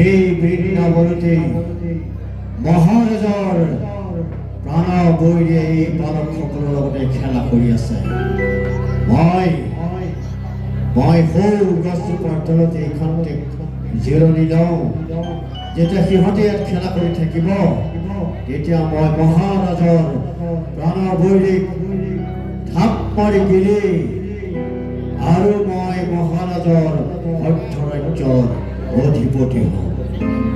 এই বৃন্দাবনতে মহাৰাজৰ প্ৰাণ বৈৰে এই বালকসকলৰ লগতে খেলা কৰি আছে। মই সৰু গছজোপাৰ তলতে এইখনতে জিৰণি লওঁ। যেতিয়া সিহঁতে ইয়াত খেলা কৰি থাকিব তেতিয়া মই মহাৰাজৰ প্ৰাণ বৈৰে থাপ মাৰি গিলি আৰু মই মহাৰাজৰ অৰ্ধৰাজ্যৰ অধিপতি হওঁ।